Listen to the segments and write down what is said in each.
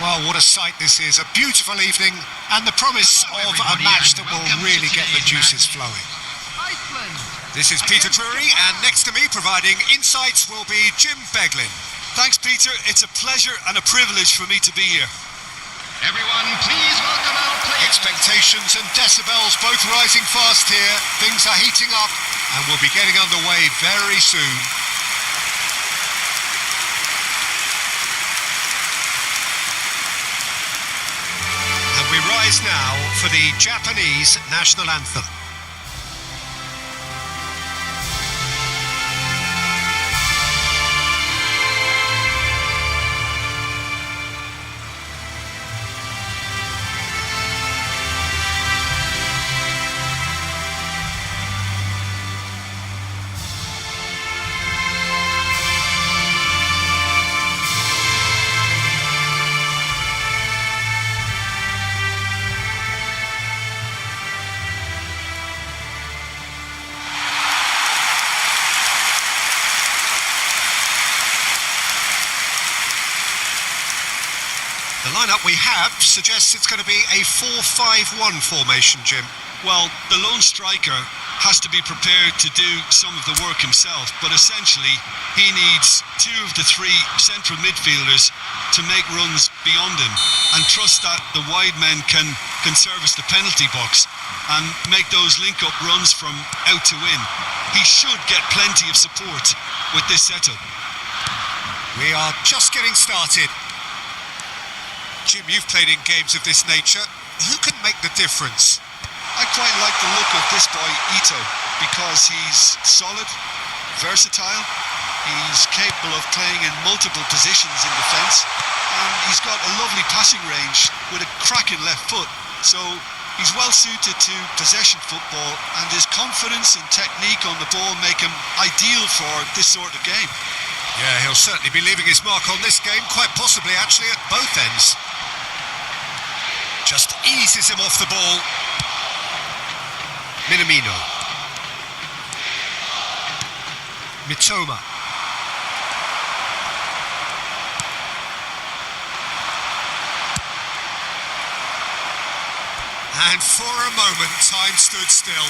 Well, what a sight this is. A beautiful evening and the promise of a match that will really get the juices flowing. Iceland. This is Peter Drury, and next to me providing insights will be Jim Beglin. Thanks, Peter. It's a pleasure and a privilege for me to be here. Everyone, please welcome our players. Expectations and decibels both rising fast here. Things are heating up and we'll be getting underway very soon. And we rise now for the Japanese national anthem. The lineup we have suggests it's going to be a 4-5-1 formation, Jim. Well, the lone striker has to be prepared to do some of the work himself, but essentially he needs two of the three central midfielders to make runs beyond him and trust that the wide men can service the penalty box and make those link-up runs from out to in. He should get plenty of support with this setup. We are just getting started. Jim, you've played in games of this nature. Who can make the difference? I quite like the look of this boy, Ito, because he's solid, versatile, he's capable of playing in multiple positions in defence, and he's got a lovely passing range with a cracking left foot. So he's well suited to possession football, and his confidence and technique on the ball make him ideal for this sort of game. Yeah, he'll certainly be leaving his mark on this game, quite possibly actually at both ends. Just eases him off the ball. Minamino. Mitoma. And for a moment, time stood still.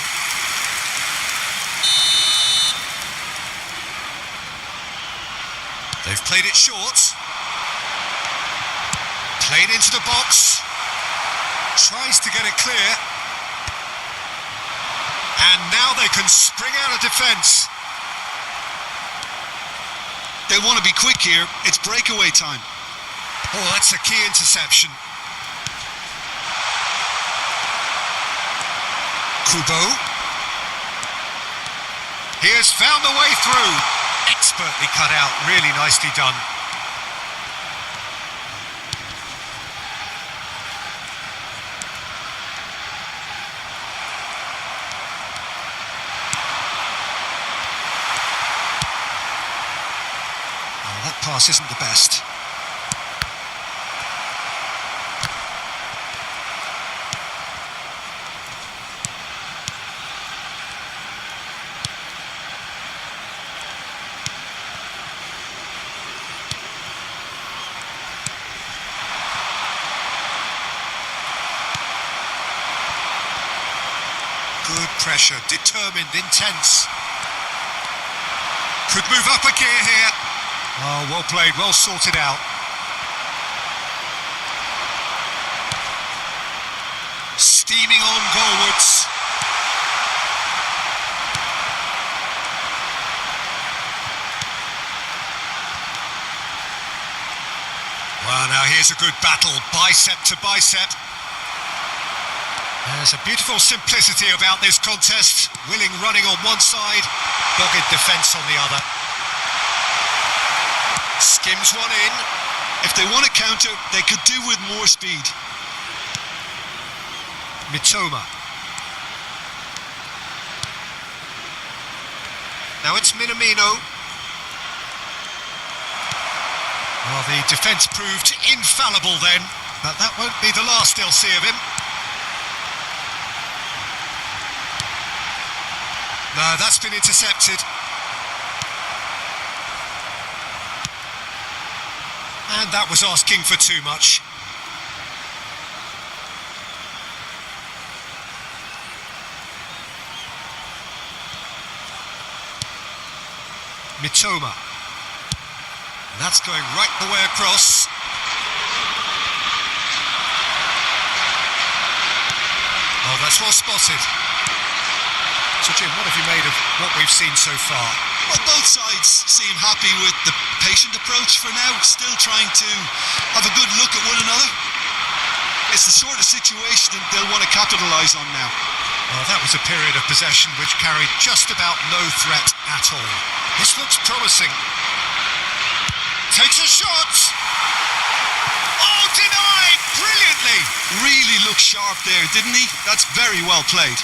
They've played it short. Played into the box. Tries to get it clear. And now they can spring out of defence. They want to be quick here. It's breakaway time. Oh, that's a key interception. Kubo. He has found the way through. Expertly cut out, really nicely done. Oh, that pass isn't the best. Good pressure, determined, intense. Could move up a gear here. Oh, well played, well sorted out. Steaming on goalwards. Well, now here's a good battle, bicep to bicep. There's a beautiful simplicity about this contest. Willing running on one side, dogged defence on the other. Skims one in. If they want to counter, they could do with more speed. Mitoma. Now it's Minamino. Well, the defence proved infallible then, but that won't be the last they'll see of him. No, that's been intercepted. And that was asking for too much. Mitoma. And that's going right the way across. Oh, that's well spotted. So Jim, what have you made of what we've seen so far? Well, both sides seem happy with the patient approach for now, still trying to have a good look at one another. It's the sort of situation that they'll want to capitalise on now. Well, that was a period of possession which carried just about no threat at all. This looks promising. Takes a shot! Oh, denied! Brilliantly! Really looked sharp there, didn't he? That's very well played.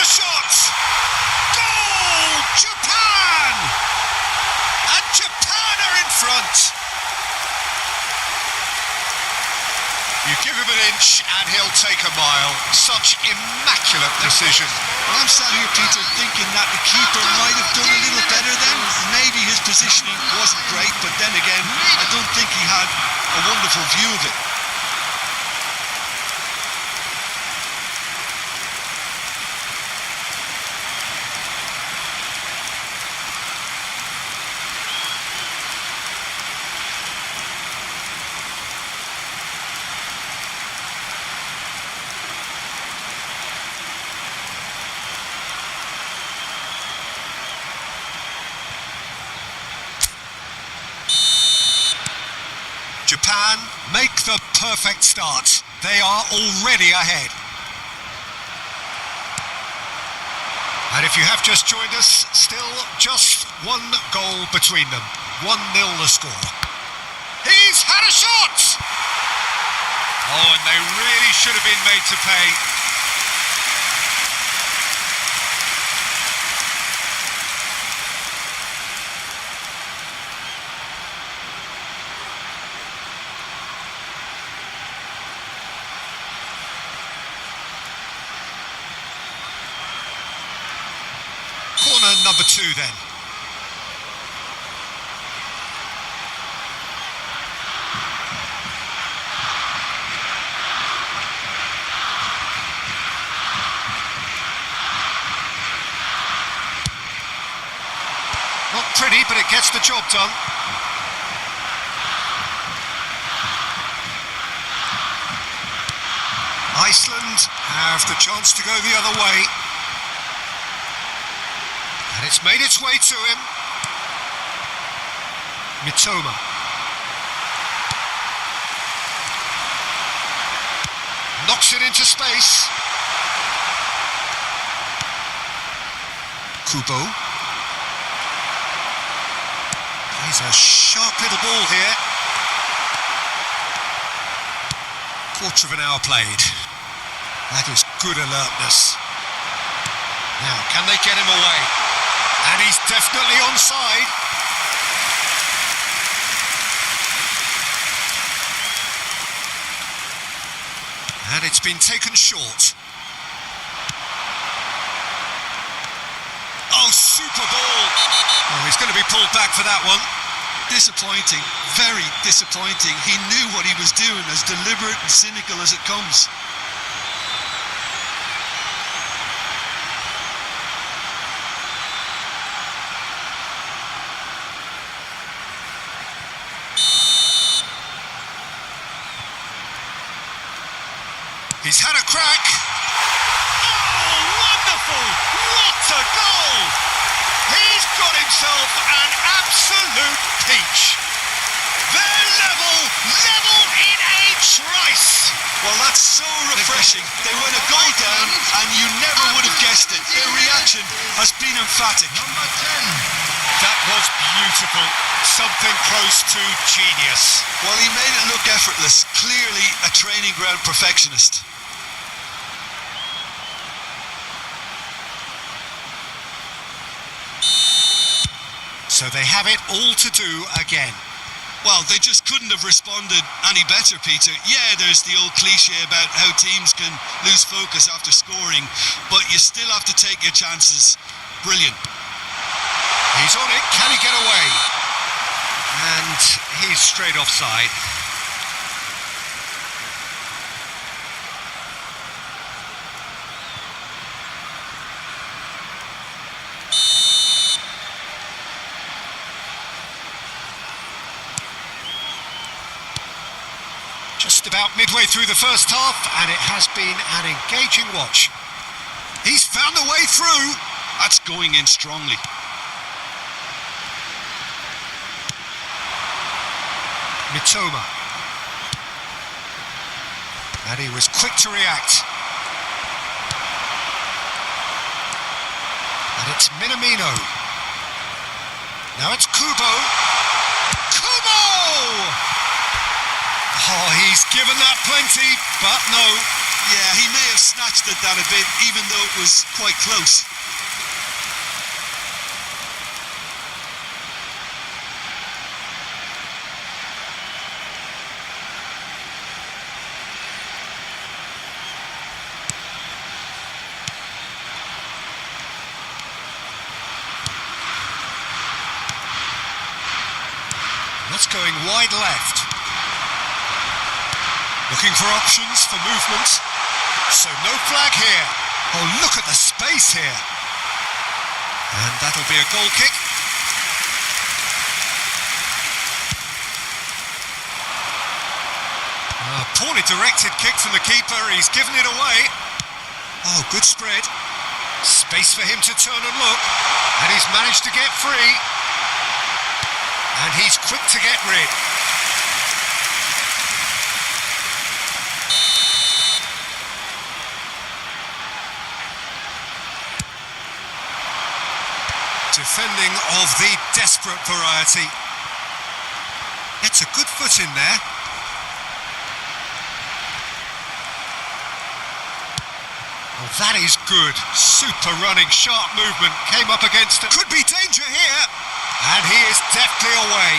Shot! Goal! Japan! And Japan are in front. You give him an inch and he'll take a mile. Such immaculate precision. Well, I'm sat here, Peter, thinking that the keeper might have done a little better then. Maybe his positioning wasn't great, but then again, I don't think he had a wonderful view of it. Japan make the perfect start. They are already ahead. And if you have just joined us, still just one goal between them. 1-0 the score. He's had a shot! Oh, and they really should have been made to pay. Corner number 2 then. Not pretty, but it gets the job done. Iceland have the chance to go the other way. And it's made its way to him. Mitoma. Knocks it into space. Kubo. He's a sharp little ball here. Quarter of an hour played. That is good alertness. Now, can they get him away? And he's definitely onside. And it's been taken short. Oh, super ball. Oh, he's going to be pulled back for that one. Disappointing, very disappointing. He knew what he was doing, as deliberate and cynical as it comes. He's had a crack. Oh, wonderful! What a goal! He's got himself an absolute peach. They're level in a trice. Well, that's so refreshing. They went a goal down and you never would have guessed it. Their reaction has been emphatic. Number 10. That was beautiful. Something close to genius. Well, he made it look effortless. Clearly a training ground perfectionist. So they have it all to do again. Well, they just couldn't have responded any better, Peter. Yeah, there's the old cliche about how teams can lose focus after scoring, but you still have to take your chances. Brilliant. He's on it, can he get away? And he's straight offside. Just about midway through the first half, and it has been an engaging watch. He's found the way through. That's going in strongly. Mitoma. And he was quick to react. And it's Minamino. Now it's Kubo. Kubo! Oh, he's given that plenty, but no. Yeah, he may have snatched at that a bit, even though it was quite close. That's going wide left. Looking for options for movement. So no flag here. Oh, look at the space here. And that'll be a goal kick. Poorly directed kick from the keeper. He's given it away. Oh, good spread. Space for him to turn and look. And he's managed to get free. And he's quick to get rid. Defending of the desperate variety. Gets a good foot in there. Well, that is good. Super running, sharp movement. Came up against it. Could be danger here. And he is deftly away.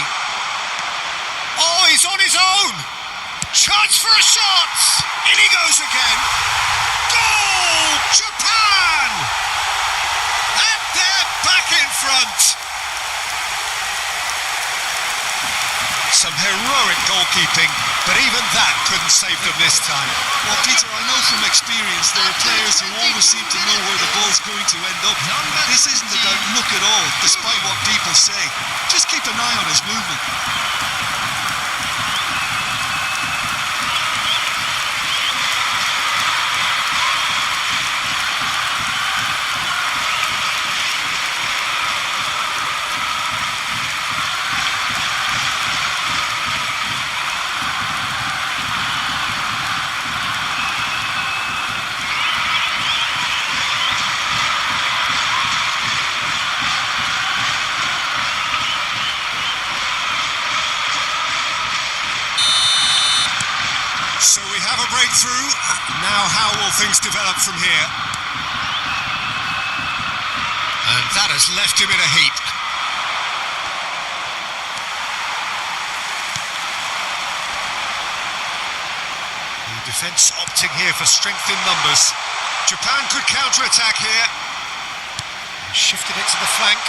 Oh, he's on his own. Chance for a shot. In he goes again. Goal! Japan! And they're back in front. Some heroic goalkeeping, but even that couldn't save them this time. Well, Peter, I know from experience there are players who always seem to know where the ball's going to end up. This isn't about luck at all, despite what people say. Just keep an eye on his movement. So we have a breakthrough. Now how will things develop from here? And that has left him in a heap. The defence opting here for strength in numbers. Japan could counter-attack here. Shifted it to the flank.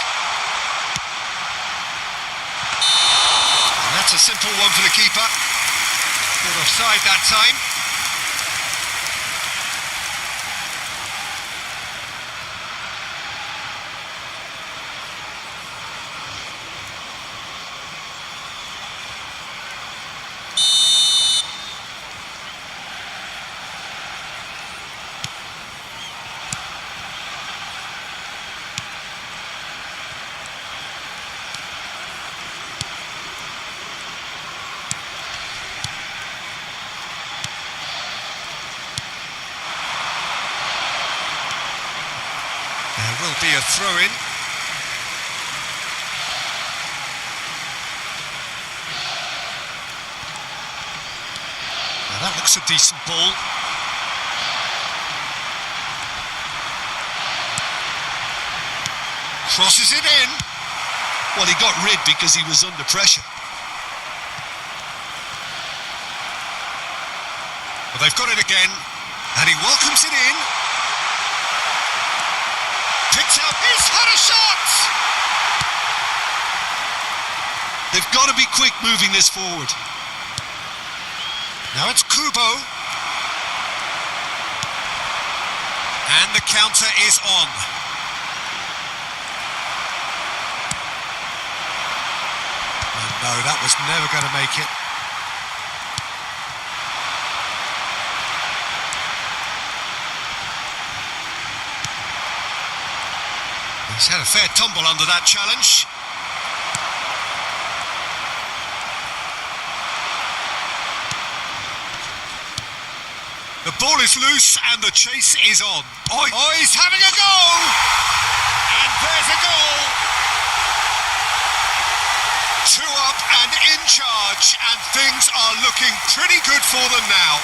And that's a simple one for the keeper. Caught offside that time. There will be a throw-in. Now that looks a decent ball. Crosses it in. Well, he got rid because he was under pressure. Well, they've got it again, and he welcomes it in. Picks out, he's had a shot! They've got to be quick moving this forward. Now it's Kubo. And the counter is on. Oh, no, that was never going to make it. He's had a fair tumble under that challenge. The ball is loose and the chase is on. Oh, he's having a go! And there's a goal! 2 up and in charge, and things are looking pretty good for them now.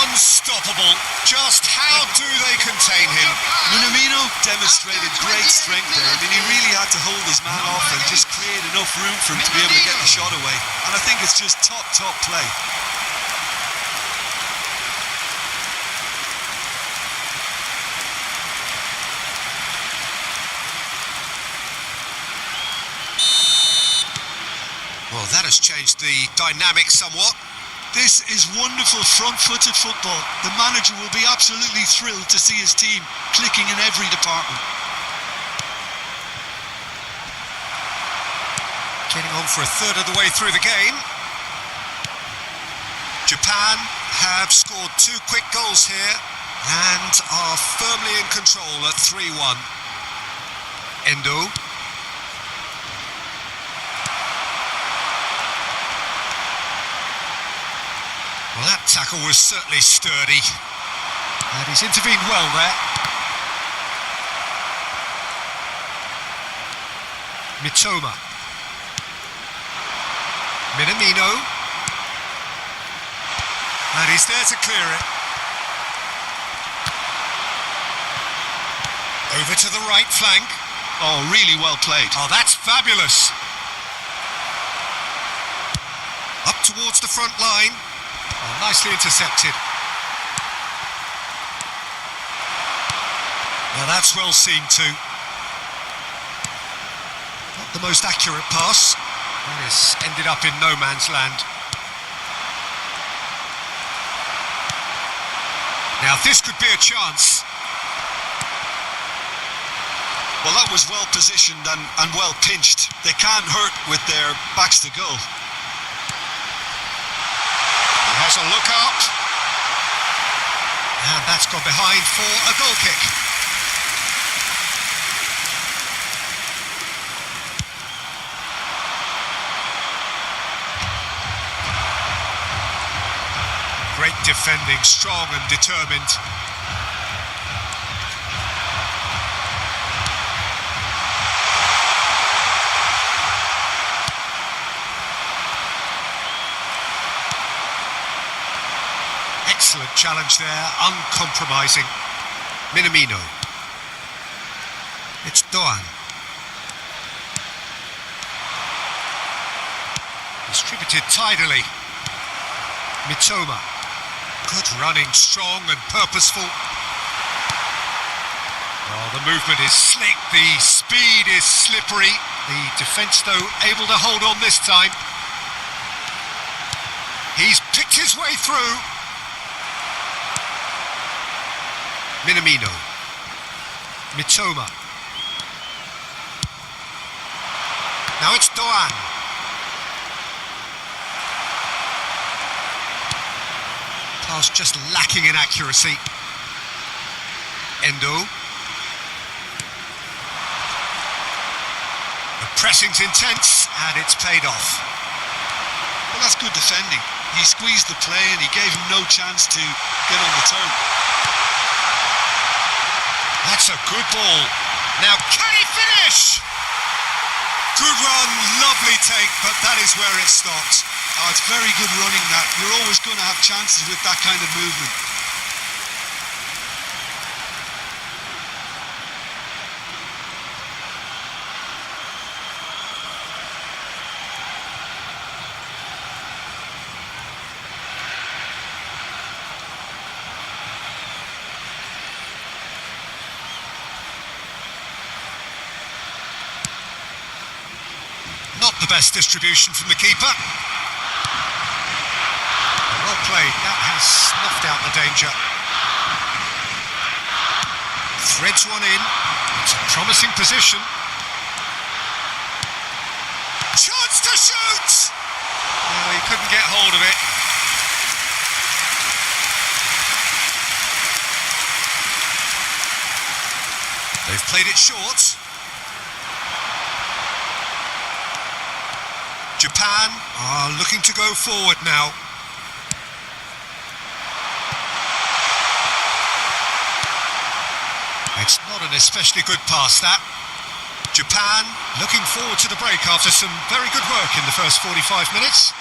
Unstoppable. Just how do they contain him? Minamino demonstrated great strength there. I mean, he really had to hold his man off and just create enough room for him to be able to get the shot away. And I think it's just top play. Well, that has changed the dynamic somewhat. This is wonderful front-footed football. The manager will be absolutely thrilled to see his team clicking in every department. Getting on for a third of the way through the game. Japan have scored 2 quick goals here and are firmly in control at 3-1. Endo. Well, that tackle was certainly sturdy, and he's intervened well there. Mitoma. Minamino. And he's there to clear it. Over to the right flank. Oh, really well played. Oh, that's fabulous. Up towards the front line. Oh, nicely intercepted. Now that's well seen too. Not the most accurate pass. That has ended up in no man's land. Now this could be a chance. Well, that was well positioned and well pinched. They can't hurt with their backs to goal. Has a look up, and that's gone behind for a goal kick. Great defending, strong and determined. Excellent challenge there, uncompromising. Minamino. It's Doan. Distributed tidily. Mitoma. Good running, strong and purposeful. Oh, the movement is slick, the speed is slippery. The defence, though, able to hold on this time. He's picked his way through. Minamino. Mitoma. Now it's Doan. Pass just lacking in accuracy. Endo. The pressing's intense and it's paid off. Well, that's good defending. He squeezed the play and he gave him no chance to get on the turn. That's a good ball. Now can he finish? Good run, lovely take, but that is where it stopped. Oh, it's very good running that. You're always going to have chances with that kind of movement. Not the best distribution from the keeper. Well played, that has snuffed out the danger. Threads one in, it's a promising position. Chance to shoot! No, he couldn't get hold of it. They've played it short. Japan are looking to go forward now. It's not an especially good pass, that. Japan looking forward to the break after some very good work in the first 45 minutes.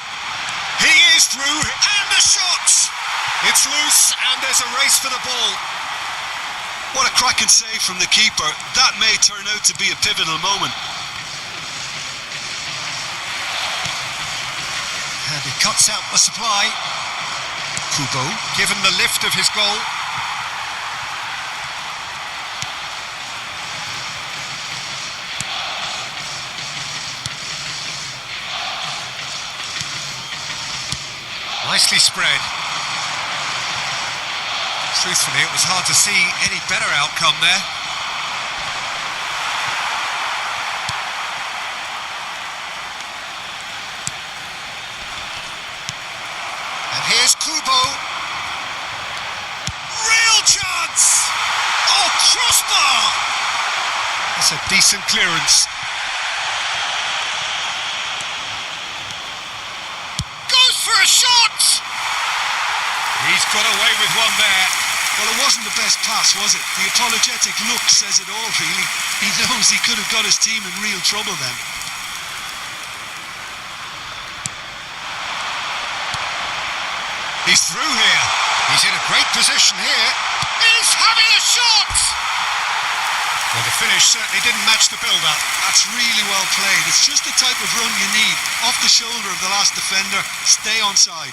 He is through, and the shot! It's loose, and there's a race for the ball. What a cracking save from the keeper. That may turn out to be a pivotal moment. And he cuts out the supply. Kubo given the lift of his goal. Nicely spread. Truthfully, it was hard to see any better outcome there. And here's Kubo. Real chance! Oh, crossbar! That's a decent clearance. Goes for a shot! He's got away with one there. Well, it wasn't the best pass, was it? The apologetic look says it all, really. He knows he could have got his team in real trouble then. He's through here. He's in a great position here. He's having a shot! Well, the finish certainly didn't match the build-up. That's really well played. It's just the type of run you need. Off the shoulder of the last defender. Stay onside.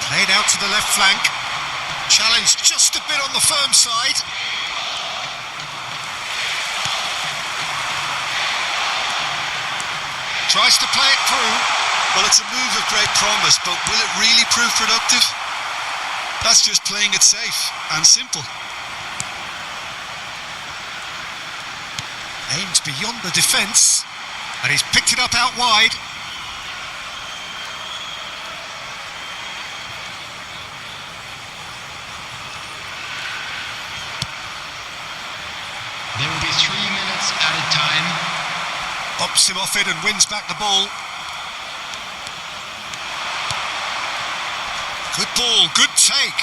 Played out to the left flank. Challenged just a bit on the firm side. Tries to play it through. Well, it's a move of great promise, but will it really prove productive? That's just playing it safe and simple. Aims beyond the defence, and he's picked it up out wide. There will be 3 minutes added time. Pops him off it and wins back the ball. Good ball, good take.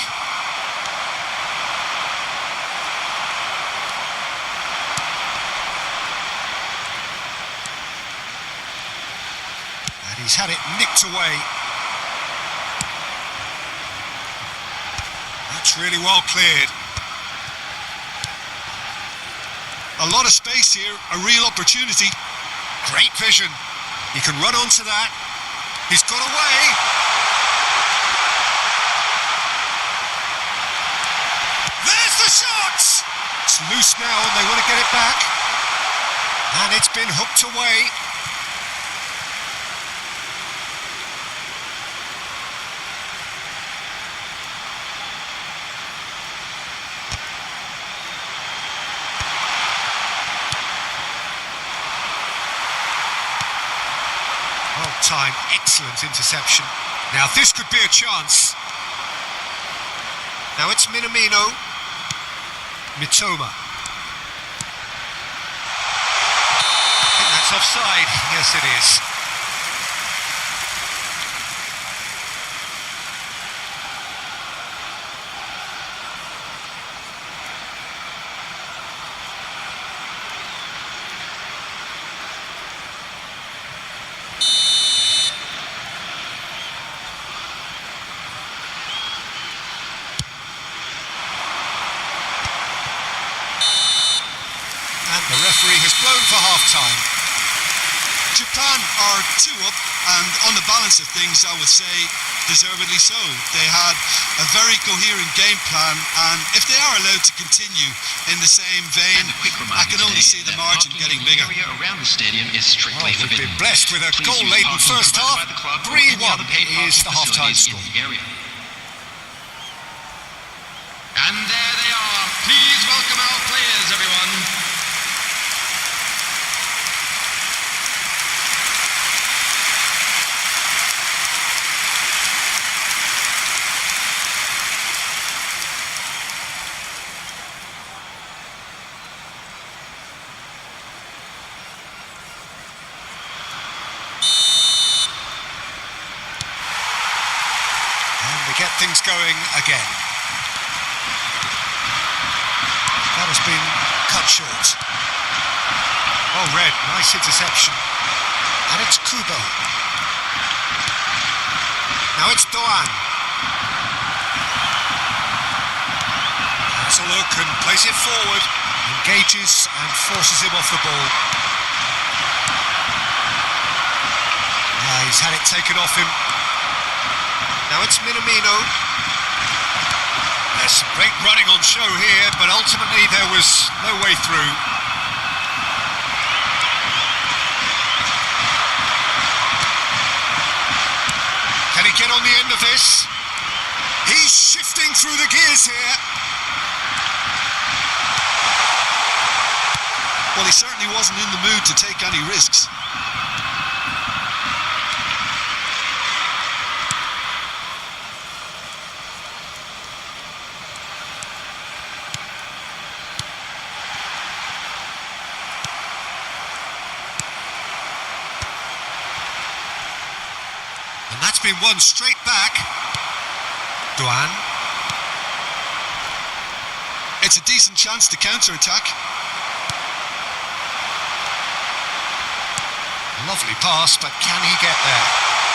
And he's had it nicked away. That's really well cleared. A lot of space here, a real opportunity. Great vision. He can run onto that. He's got away. There's the shot! It's loose now and they want to get it back. And it's been hooked away. Well timed, excellent interception. Now this could be a chance. Now it's Minamino. Mitoma. I think that's offside. Yes, it is. referee has blown for half-time. Japan are 2 up, and on the balance of things, I would say deservedly so. They had a very coherent game plan, and if they are allowed to continue in the same vein, I can only see the margin getting bigger. The area around the stadium is strictly We've forbidden. been blessed with a Please use goal-laden parking first provided half. by the club or 3-1 any other paid is the parking half-time facilities in score. the area. And there they are. Please welcome our players, everyone. And they get things going again. That has been cut short. Oh, Red, nice interception. And it's Kubo. Now it's Doan. Has a look and plays it forward. Engages and forces him off the ball. Yeah, he's had it taken off him. Now it's Minamino. There's some great running on show here, but ultimately there was no way through. Can he get on the end of this? He's shifting through the gears here. Well, he certainly wasn't in the mood to take any risks. And that's been won straight back. Doan. It's a decent chance to counter-attack. Lovely pass, but can he get there?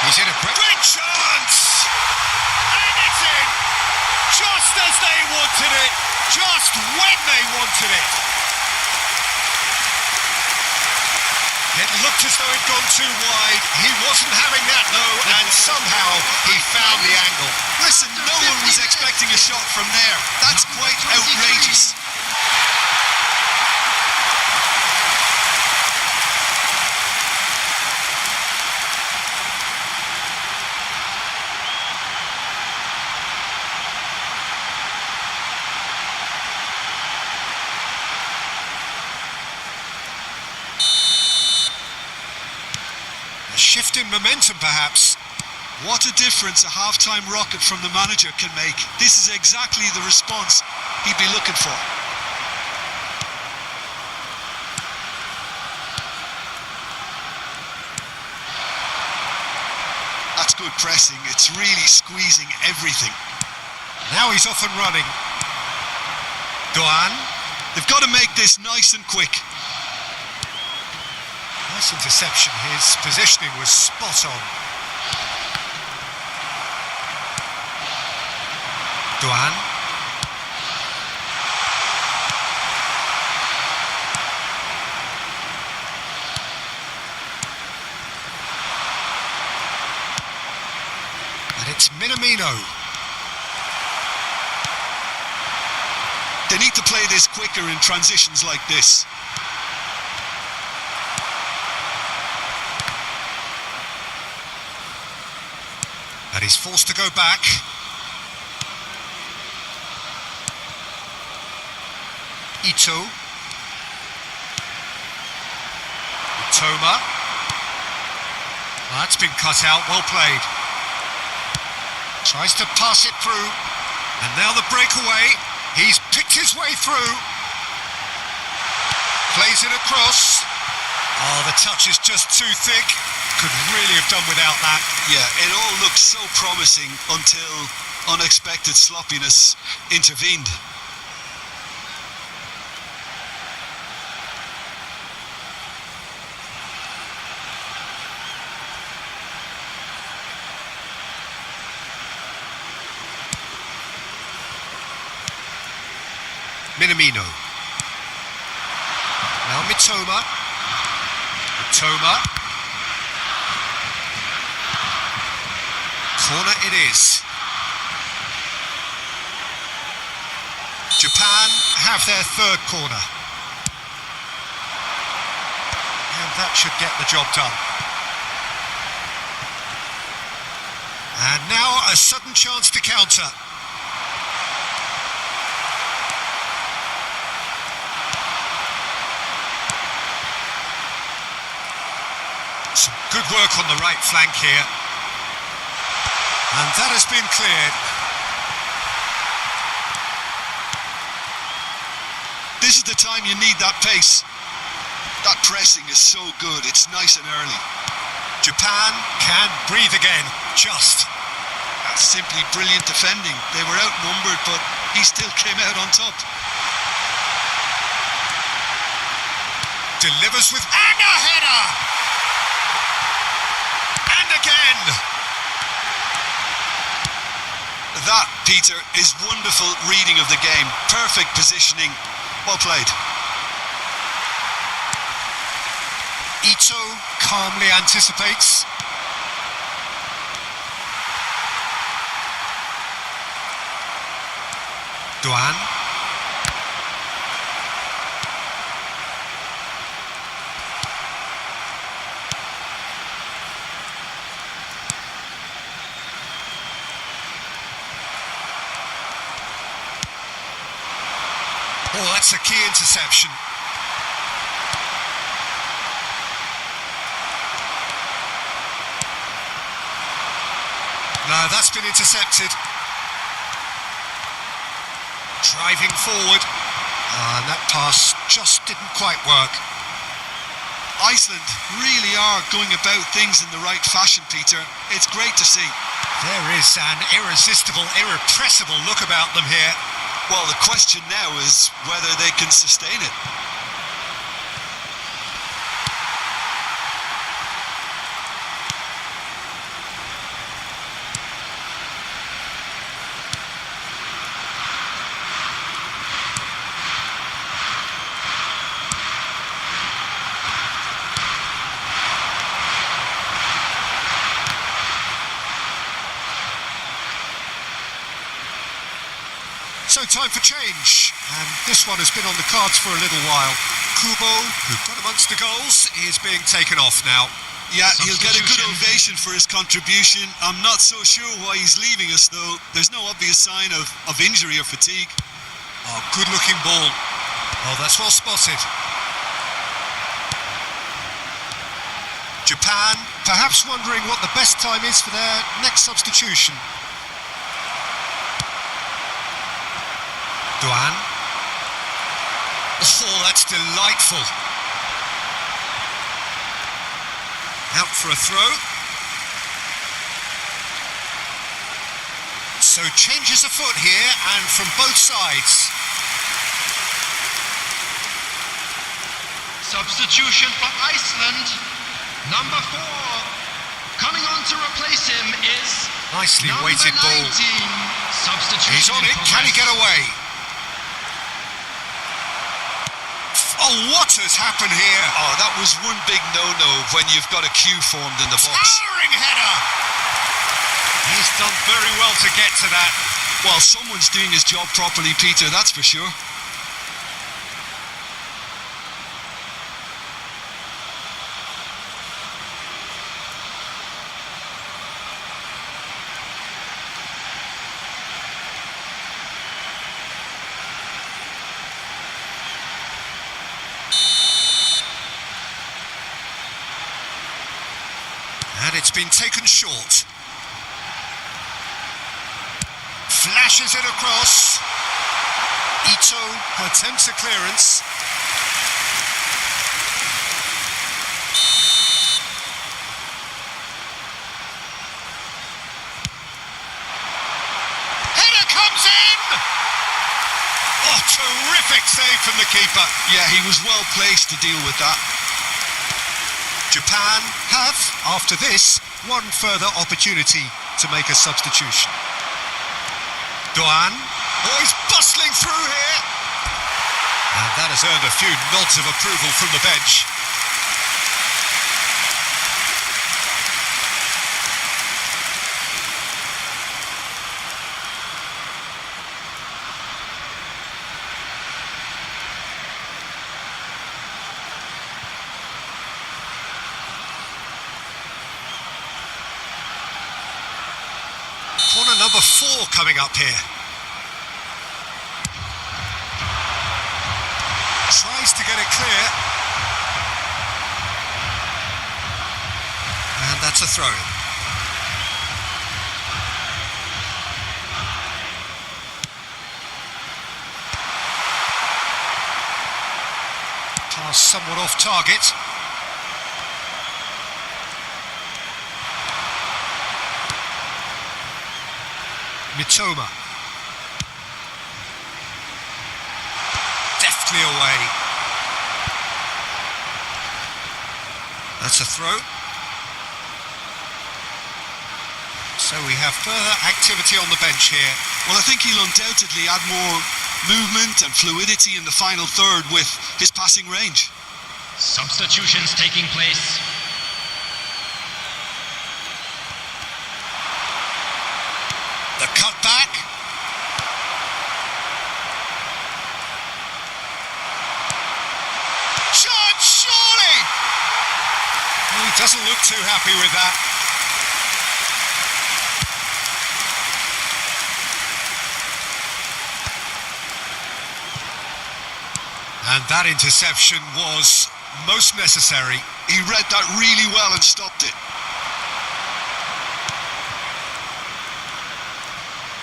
He's in a great chance! And it's in! Just as they wanted it, just when they wanted it. It looked as though it'd gone too wide. He wasn't having that though, and somehow he found the angle. Listen, no one was expecting a shot from there. That's quite outrageous. A shift in momentum, perhaps. What a difference a half-time rocket from the manager can make. This is exactly the response he'd be looking for. That's good pressing. It's really squeezing everything. Now he's off and running. Doan. They've got to make this nice and quick. Nice interception. His positioning was spot on. Doan. And it's Minamino. They need to play this quicker in transitions like this. And he's forced to go back. Ito. Toma. Well, that's been cut out, well played. Tries to pass it through. And now the breakaway. He's picked his way through. Plays it across. Oh, the touch is just too thick. Could really have done without that. Yeah, it all looked so promising until unexpected sloppiness intervened. Minamino. Now Mitoma. Mitoma. Corner it is. Japan have their third corner. And that should get the job done. And now a sudden chance to counter. Some good work on the right flank here. And that has been cleared. This is the time you need that pace. That pressing is so good, it's nice and early. Japan can breathe again, just. That's simply brilliant defending. They were outnumbered, but he still came out on top. Delivers with and a header! And again! That, Peter, is wonderful reading of the game. Perfect positioning. Well played. Ito calmly anticipates. Duan. Oh, that's a key interception. No, that's been intercepted. Driving forward. And that pass just didn't quite work. Iceland really are going about things in the right fashion, Peter. It's great to see. There is an irresistible, irrepressible look about them here. Well, the question now is whether they can sustain it. So time for change, and this one has been on the cards for a little while. Kubo, who got amongst the goals, is being taken off now. Yeah, he'll get a good ovation for his contribution. I'm not so sure why he's leaving us, though. There's no obvious sign of injury or fatigue. Oh, good-looking ball. Oh, that's well spotted. Japan, perhaps wondering what the best time is for their next substitution. Duan. Oh, that's delightful. Out for a throw. So changes afoot here, and from both sides. Substitution for Iceland. Number 4. Coming on to replace him is Nicely number weighted 19. ball. Substitution. He's on it. for Can he get West. away? Oh, what has happened here? Oh, that was one big no-no when you've got a queue formed in the box. Towering header! He's done very well to get to that. Well, someone's doing his job properly, Peter, that's for sure. And it's been taken short. Flashes it across. Ito attempts a clearance. Header comes in! Oh, terrific save from the keeper. Yeah, he was well placed to deal with that. Japan have, after this, one further opportunity to make a substitution. Duan. Oh, he's bustling through here. And that That has earned a few nods of approval from the bench. Corner number 4 coming up here. Tries to get it clear. And that's a throw-in. Pass somewhat off target. Mitoma. Deftly away. That's a throw. So we have further activity on the bench here. Well, I think he'll undoubtedly add more movement and fluidity in the final third with his passing range. Substitutions taking place. The cut back. Chance, surely! He doesn't look too happy with that. And that interception was most necessary. He read that really well and stopped it.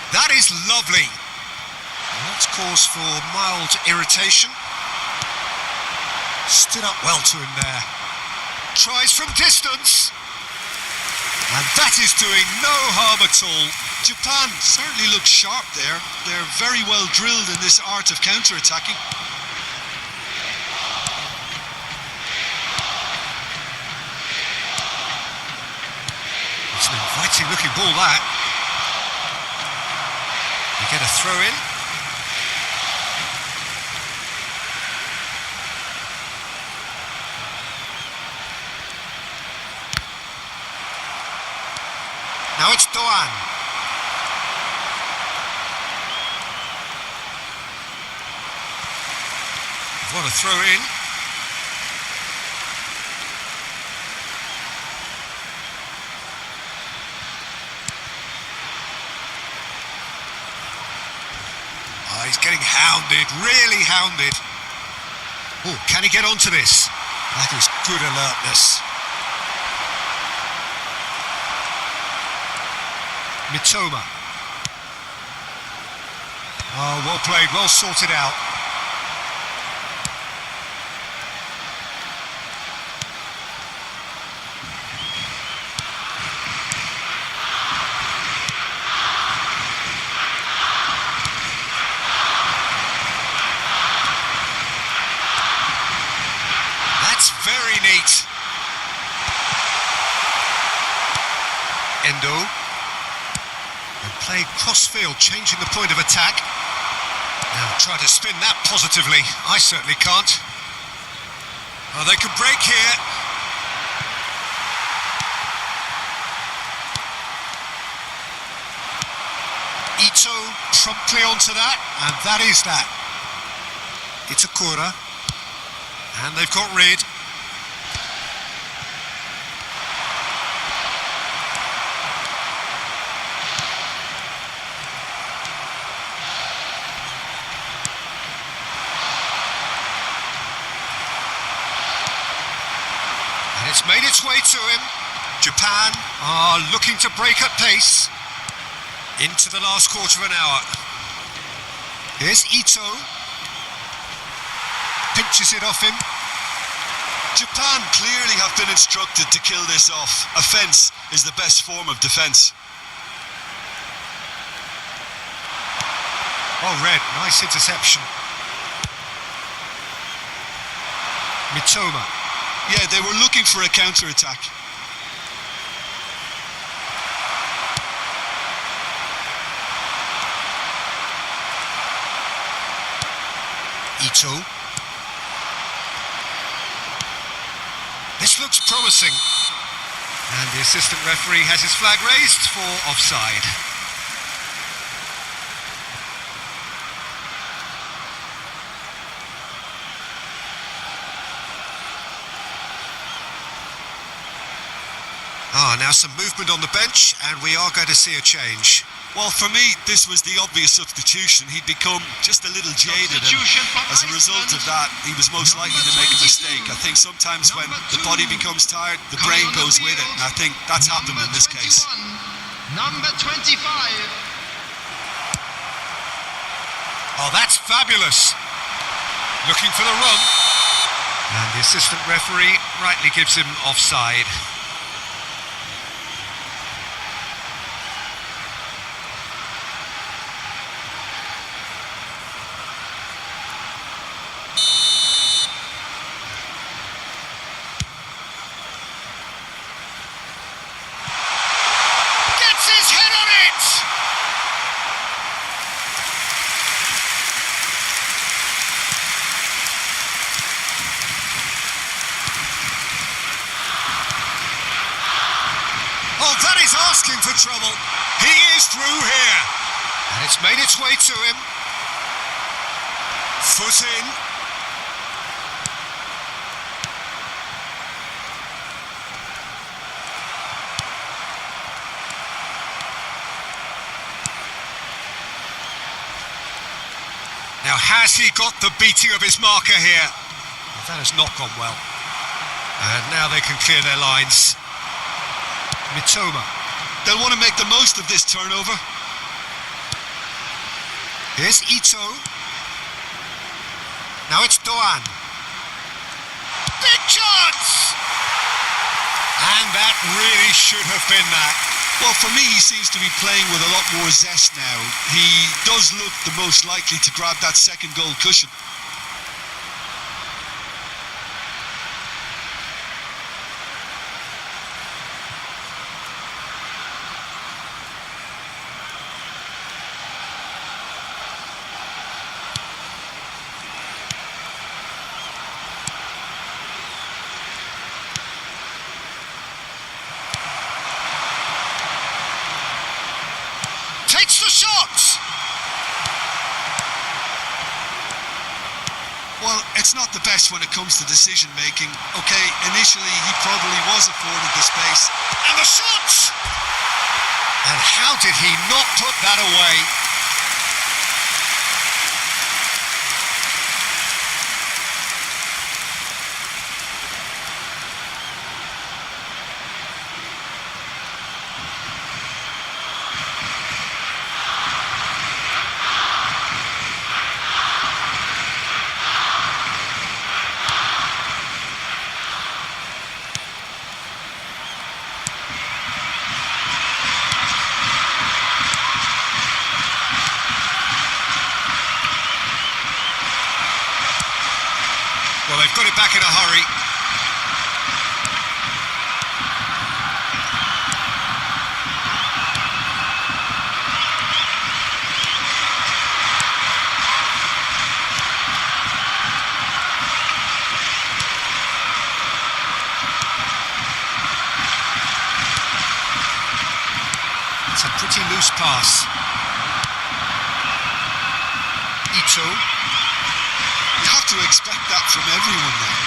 That is lovely. And that's cause for mild irritation. Stood up well to him there. Tries from distance. And that is doing no harm at all. Japan certainly looks sharp there. They're very well drilled in this art of counter-attacking. It's an inviting looking ball, that. We get a throw in. Now it's Doan. What a throw in. Oh, he's getting hounded, really hounded. Oh, can he get onto this? That is good alertness. Mitoma. Oh, well played, well sorted out. That's very neat. Endo. And played cross-field, changing the point of attack. Now try to spin that positively. I certainly can't. Oh, they could break here. Ito promptly onto that, and that is that. Itakura. And they've got rid. It's made its way to him. Japan are looking to break at pace into the last quarter of an hour. Here's Ito. Pinches it off him. Japan clearly have been instructed to kill this off. Offence is the best form of defence. Oh, red. Nice interception. Mitoma. Yeah, they were looking for a counter-attack. Ito. This looks promising. And the assistant referee has his flag raised for offside. Now some movement on the bench, and we are going to see a change. Well, for me, this was the obvious substitution. He'd become just a little jaded, and as a result of that, he was most likely to make a mistake. I think sometimes when the body becomes tired, the brain goes with it, and I think that's happened in this case. Number 25. Oh, that's fabulous. Looking for the run. And the assistant referee rightly gives him offside. Oh, that is asking for trouble. He is through here. And it's made its way to him. Foot in. Now, has he got the beating of his marker here? Well, that has not gone well. And now they can clear their lines. Mitoma. They'll want to make the most of this turnover. Here's Ito. Now it's Doan. Big chance! And that really should have been that. Well, for me, he seems to be playing with a lot more zest now. He does look the most likely to grab that second goal cushion. Takes the shot! Well, it's not the best when it comes to decision making. Okay, initially he probably was afforded the space. And the shot! And how did he not put that away? Well, they've got it back in a hurry. It's a pretty loose pass. Ito. To expect that from everyone now.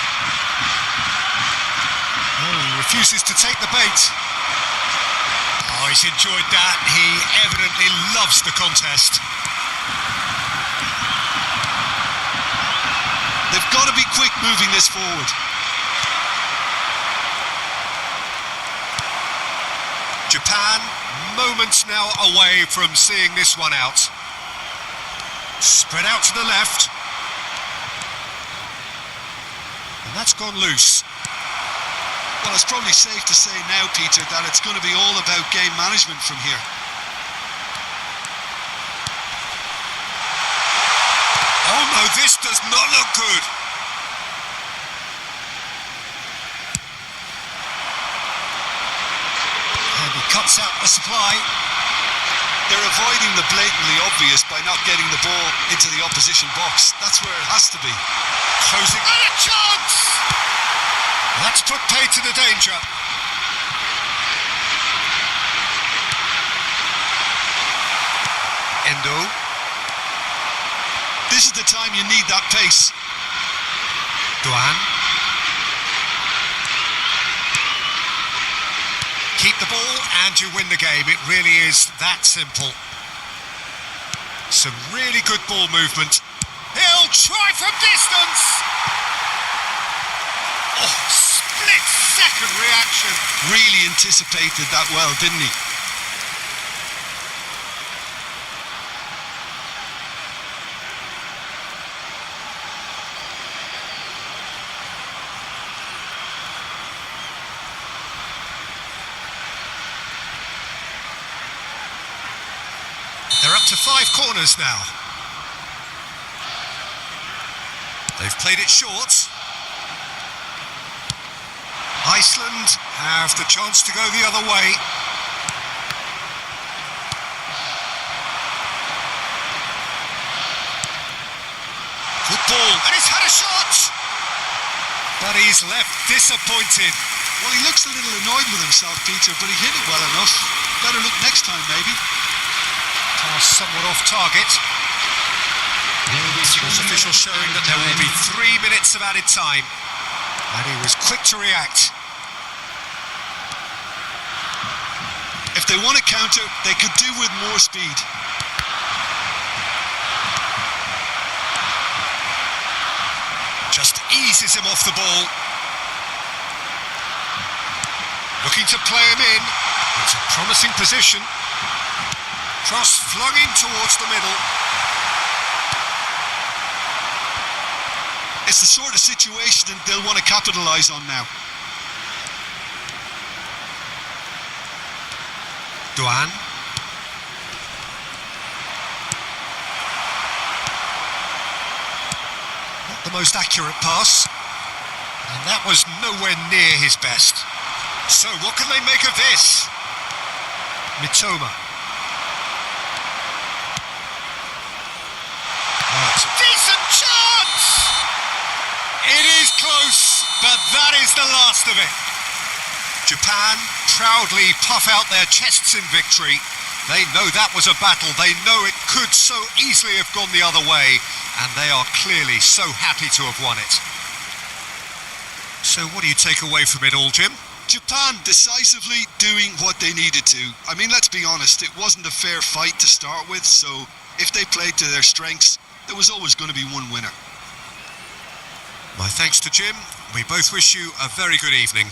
Oh, he refuses to take the bait. Oh, he's enjoyed that. He evidently loves the contest. They've got to be quick moving this forward. Japan, moments now away from seeing this one out. Spread out to the left. And that's gone loose. Well, it's probably safe to say now, Peter, that it's going to be all about game management from here. Oh no, this does not look good. And he cuts out the supply. They're avoiding the blatantly obvious by not getting the ball into the opposition box. That's where it has to be. Closing. And a chance! That's put paid to the danger. Endo. This is the time you need that pace. Duan. Keep the ball and you win the game. It really is that simple. Some really good ball movement. He'll try from distance. Oh, split-second reaction. Really anticipated that well, didn't he? They're up to 5 corners now. They've played it short. Iceland have the chance to go the other way. Good ball, and he's had a shot! But he's left disappointed. Well, he looks a little annoyed with himself, Peter, but he hit it well enough. Better look next time, maybe. Pass somewhat off target. Sports official showing that there will be 3 minutes of added time. And he was quick to react. If they want to counter, they could do with more speed. Just eases him off the ball. Looking to play him in. It's a promising position. Cross flung in towards the middle. It's the sort of situation that they'll want to capitalise on now. Duan. Not the most accurate pass. And that was nowhere near his best. So what can they make of this? Mitoma. That's a decent chance! It is close, but that is the last of it. Japan proudly puff out their chests in victory. They know that was a battle. They know it could so easily have gone the other way, and they are clearly so happy to have won it. So what do you take away from it all, Jim? Japan decisively doing what they needed to. I mean, let's be honest, it wasn't a fair fight to start with, so if they played to their strengths, there was always going to be one winner. My thanks to Jim. We both wish you a very good evening.